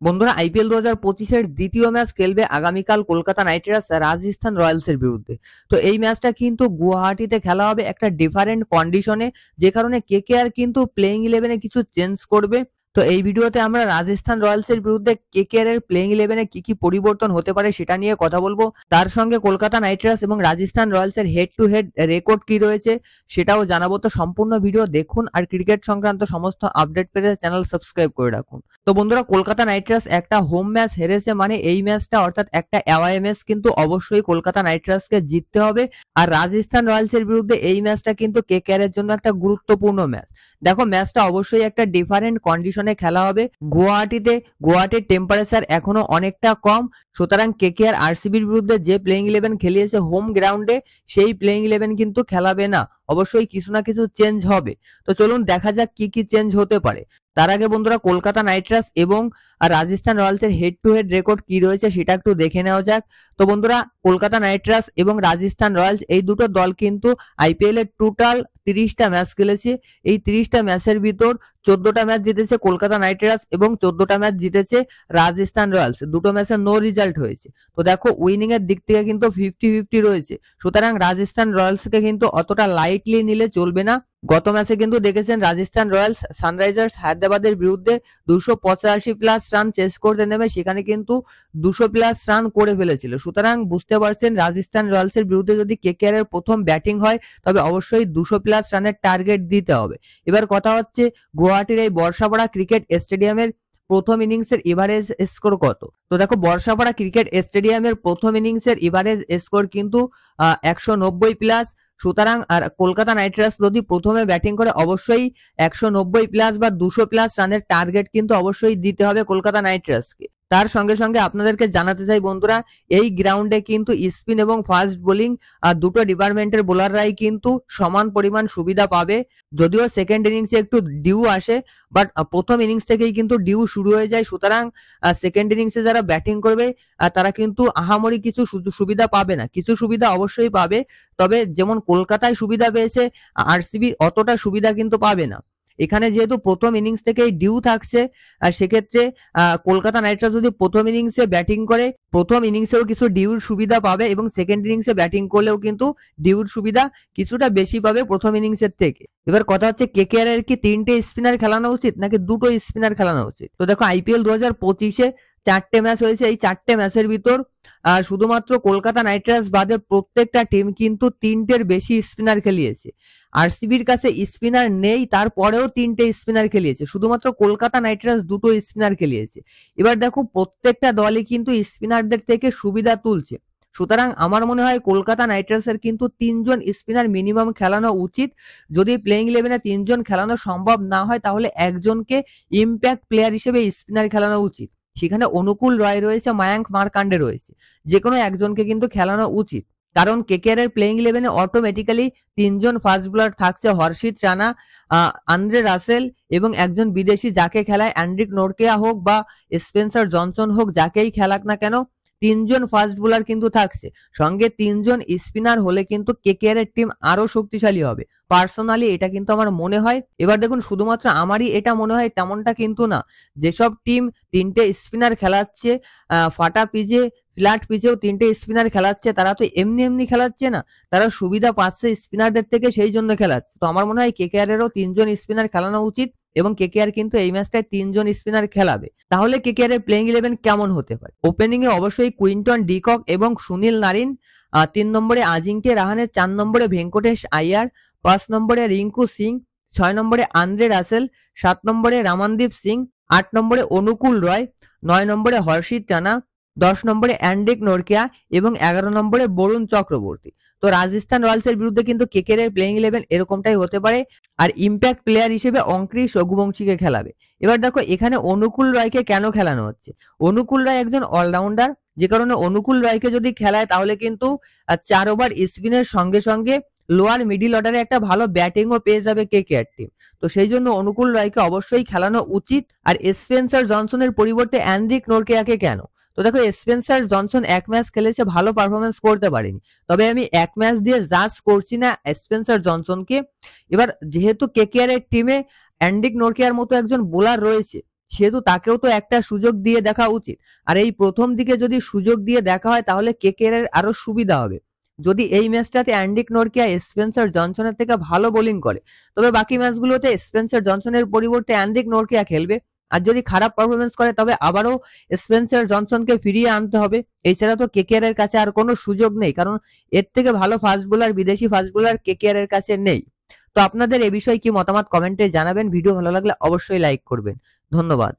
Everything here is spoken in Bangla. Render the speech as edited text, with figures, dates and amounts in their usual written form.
বন্ধুরা আইপিএল 2025-এর দ্বিতীয় ম্যাচ খেলবে আগামীকাল কলকাতা নাইট রাইডার্স রাজস্থান রয়্যালসের বিরুদ্ধে। তো এই ম্যাচটা কিন্তু গুয়াহাটিতে খেলা হবে একটা ডিফারেন্ট কন্ডিশনে, যে কারণে কেকেআর কিন্তু প্লেইং ইলেভেনে কিছু চেঞ্জ করবে। তো এই ভিডিওতে আমরা রাজস্থান রয়্যালসের বিরুদ্ধে কেকেআর এর প্লেইং ইলেভেনে কি কি পরিবর্তন হতে পারে সেটা নিয়ে কথা বলবো। তার সঙ্গে কলকাতা নাইট রাইডার্স এবং রাজস্থান রয়্যালসের হেড টু হেড রেকর্ড কি রয়েছে সেটাও জানাবো। তো সম্পূর্ণ ভিডিও দেখুন আর ক্রিকেট সংক্রান্ত সমস্ত আপডেট পেতে চ্যানেল সাবস্ক্রাইব করে রাখুন। তো বন্ধুরা কলকাতা নাইট রাইডার্স একটা হোম ম্যাচ হেরেছে, মানে এই ম্যাচটা অর্থাৎ একটা অ্যাওয়ে ম্যাচ কিন্তু অবশ্যই কলকাতা নাইট রাইডার্সকে জিততে হবে। আর রাজস্থান রয়্যালসের বিরুদ্ধে এই ম্যাচটা কিন্তু কেকেআর এর জন্য একটা গুরুত্বপূর্ণ ম্যাচ। দেখো ম্যাচটা অবশ্যই একটা ডিফারেন্ট কন্ডিশনে খেলা হবে গুয়াহাটির টেম্পারেচার এখনো অনেকটা কম, সুতরাং কেকেআর আরসিবির বিরুদ্ধে যে প্লেইং ইলেভেন খেলিয়েছে হোম গ্রাউন্ডে সেই প্লেইং ইলেভেন কিন্তু খেলাবে না, অবশ্যই কিছু না কিছু চেঞ্জ হবে। তো চলুন দেখা যাক কি কি চেঞ্জ হতে পারে। তার আগে বন্ধুরা কলকাতা নাইট রাইডার্স এবং রাজস্থান রয়্যালসের হেড টু হেড রেকর্ড কি রয়েছে সেটা একটু দেখে নেওয়া যাক। তো বন্ধুরা কলকাতা নাইট রাইডার্স এবং রাজস্থান রয়্যালস এই দুটো দল কিন্তু আইপিএল এর টোটাল 30টা ম্যাচ খেলেছে। এই 30টা ম্যাচের ভিতর 14টা ম্যাচ জিতেছে কলকাতা নাইট রাইডার্স এবং 14টা ম্যাচ জিতেছে রাজস্থান রয়্যালস। দুটো ম্যাচে নো রেজাল্ট হয়েছে। তো দেখো উইনিং এর দিক থেকে কিন্তু 50-50 রয়েছে, সুতরাং রাজস্থান রয়্যালসকে কিন্তু অতটা লাইটলি নিলে চলবে না। গত ম্যাচে কিন্তু দেখেছেন রাজস্থান রয়্যালস সানরাইজার্স হায়দ্রাবাদের বিরুদ্ধে 285+ রান চেস করতে নেমে সেখানে কিন্তু 200+ রান করে ফেলেছিল। সুতরাং বুঝতে পারছেন রাজস্থান রয়্যালসের বিরুদ্ধে যদি কেকেআর এর প্রথম ব্যাটিং হয় তবে অবশ্যই 200+ রানের টার্গেট দিতে হবে। এবার কথা হচ্ছে গুয়াহাটির এই বর্ষাপাড়া ক্রিকেট স্টেডিয়ামের প্রথম ইনিংসের এভারেজ স্কোর কত। তো দেখো বর্ষাপাড়া ক্রিকেট স্টেডিয়ামের প্রথম ইনিংসের এভারেজ স্কোর কিন্তু 190+। সুতরাং আর কলকাতা নাইট রাইডার্স যদি প্রথমে ব্যাটিং করে অবশ্যই 190+ বা 200+ রানের টার্গেট কিন্তু অবশ্যই দিতে হবে কলকাতা নাইট রাইডার্সকে। তার সঙ্গে সঙ্গে আপনাদেরকে জানাতে চাই বন্ধুরা এই গ্রাউন্ডে কিন্তু স্পিন এবং ফাস্ট বোলিং দুটো ডিপার্টমেন্টের বোলাররাই কিন্তু সমান পরিমাণ সুবিধা পাবে। যদিও সেকেন্ড ইনিংসে একটু ডিউ আসে, বাট প্রথম ইনিংস থেকেই কিন্তু ডিউ শুরু হয়ে যায়। সুতরাং সেকেন্ড ইনিংসে যারা ব্যাটিং করবে তারা কিন্তু আহামরি কিছু সুবিধা পাবে না, কিছু সুবিধা অবশ্যই পাবে, তবে যেমন কলকাতায় সুবিধা পেয়েছে আরসিবি অতটা সুবিধা কিন্তু পাবে না। এখানে যেহেতু প্রথম ইনিংস থেকেই ডিউ থাকছে সেক্ষেত্রে কলকাতা নাইট রাইডার্স যদি প্রথম ইনিংসে ব্যাটিং করে প্রথম ইনিংসেও কিছু ডিউর সুবিধা পাবে এবং সেকেন্ড ইনিংসে ব্যাটিং করলেও কিন্তু ডিউর সুবিধা কিছুটা বেশি পাবে প্রথম ইনিংসের থেকে। এবার কথা হচ্ছে কেকেআর এর কি 3টে স্পিনার খেলানো উচিত নাকি 2টো স্পিনার খেলানো উচিত। তো দেখো আইপিএল 2025-এ 4টে ম্যাচ হয়েছে, এই 4টে ম্যাচের ভিতর শুধুমাত্র কলকাতা নাইট রাইডার্স বাদে প্রত্যেকটা টিম কিন্তু 3টের বেশি স্পিনার খেলিয়েছে। আরসিবির কাছে স্পিনার নেই, তারপরেও 3টে স্পিনার খেলিয়েছে, শুধুমাত্র কলকাতা নাইট রাইডার্স 2টো স্পিনার খেলিয়েছে। এবার দেখো প্রত্যেকটা দলই কিন্তু স্পিনারদের থেকে সুবিধা তুলছে, সুতরাং আমার মনে হয় কলকাতা নাইট রাইডার্সের কিন্তু 3জন স্পিনার মিনিমাম খেলানো উচিত। যদি প্লেইং ইলেভেনে 3জন খেলানো সম্ভব না হয় তাহলে একজনকে ইম্প্যাক্ট প্লেয়ার হিসেবে স্পিনার খেলানো উচিত। সেখানে অনুকূল রয় রয়েছে, মায়াঙ্ক মার্কান্ডে রয়েছে, যে কোনো একজনকে কিন্তু খেলানো উচিত। কারণ কেকেআর এর প্লেইং ইলেভেনে অটোমেটিক্যালি 3জন ফাস্ট বোলার থাকছে, হর্ষিত রানা, আন্দ্রে রাসেল এবং একজন বিদেশি যাকে খেলায় অ্যান্ড্রিক নোরকেয়া হোক বা স্পেন্সার জনসন হোক, যাকেই খেলাক না কেন 3জন ফাস্ট বোলার কিন্তু থাকছে। সঙ্গে 3জন স্পিনার হলে কিন্তু কেকেআর এর টিম আরো শক্তিশালী হবে, পার্সোনালি এটা কিন্তু আমার মনে হয়। এবার দেখুন শুধুমাত্র আমারই এটা মনে হয় তেমনটা কিন্তু না, যেসব টিম 3টে স্পিনার খেলাচ্ছে ফাটা পিচে ফ্ল্যাট পিচেও 3টে স্পিনার খেলাচ্ছে তারা তো এমনি এমনি খেলাচ্ছে না, তারা সুবিধা পাচ্ছে স্পিনারদের থেকে, সেই জন্য খেলাচ্ছে। তো আমার মনে হয় কেকেআর এরও 3জন স্পিনার খেলানো উচিত এবং কেকেআর কিন্তু এই ম্যাচটায় 3জন স্পিনার খেলাবে। তাহলে কেকেআর এর প্লেইং ইলেভেন কেমন হতে পারে। ওপেনিং এ অবশ্যই কুইন্টন ডিকক এবং সুনীল নারিন, 3 নম্বরে আজিঙ্কে রাহানে, 4 নম্বরে ভেঙ্কটেশ আয়ার, 5 নম্বরে রিঙ্কু সিং, 6 নম্বরে আন্দ্রে রাসেল, 7 নম্বরে রামানদীপ সিং, 8 নম্বরে অনুকূল রয়, 9 নম্বরে হর্ষিত রানা, 10 নম্বরে অ্যান্ড্রিক নোরকেয়া এবং 11 নম্বরে বরুণ চক্রবর্তী। তো রাজস্থান রয়্যালস এর বিরুদ্ধে কিন্তু কেকেআর এর প্লেইং ইলেভেন এরকমটাই হতে পারে। আর ইম্প্যাক্ট প্লেয়ার হিসেবে অঙ্ক্রিশ রঘুবংশীকে খেলাবে। এবার দেখো এখানে অনুকূল রায়কে কেন খেলানো হচ্ছে। অনুকূল রায় একজন অলরাউন্ডার, যে কারণে অনুকূল রায়কে যদি খেলায় তাহলে কিন্তু 4 ওভার স্পিনের সঙ্গে সঙ্গে লোয়ার মিডিল অর্ডারে একটা ভালো ব্যাটিংও পেয়ে যাবে কেকেআর টিম। তো সেই জন্য অনুকূল রায়কে অবশ্যই খেলানো উচিত। আর স্পেন্সার জনসনের পরিবর্তে অ্যান্ড্রিক নোরকেয়াকে কেন। তো দেখো স্পেন্সার জনসন 1 ম্যাচ খেলেছে, ভালো পারফরমেন্স করতে পারেনি, তবে আমি 1 ম্যাচ দিয়ে জাজ করছি না স্পেন্সার জনসনকে। এবার যেহেতু কেকেআর এর টিমে অ্যান্ড্রিক নোরকেয়ার মতো একজন বোলার রয়েছে, সেহেতু তাকেও তো একটা সুযোগ দিয়ে দেখা উচিত। আর এই প্রথম দিকে যদি সুযোগ দিয়ে দেখা হয় তাহলে কেকেআর এর আরো সুবিধা হবে। যদি এই ম্যাচটাতে অ্যান্ড্রিক নরকিয়া স্পেন্সার জনসনের থেকে ভালো বোলিং করে, তবে বাকি ম্যাচগুলোতে স্পেন্সার জনসনের পরিবর্তে অ্যান্ড্রিক নরকিয়া খেলবে। আর যদি খারাপ পারফরমেন্স করে তবে আবারও স্পেন্সার জনসনকে ফিরিয়ে আনতে হবে। এছাড়া তো কেকেআর এর কাছে আর কোনো সুযোগ নেই, কারণ এর থেকে ভালো ফাস্ট বোলার, বিদেশি ফাস্ট বোলার কেকেআর এর কাছে নেই। তো আপনাদের এ বিষয়ে কি মতামত কমেন্টে জানাবেন। ভিডিও ভালো লাগলে অবশ্যই লাইক করবেন। ধন্যবাদ।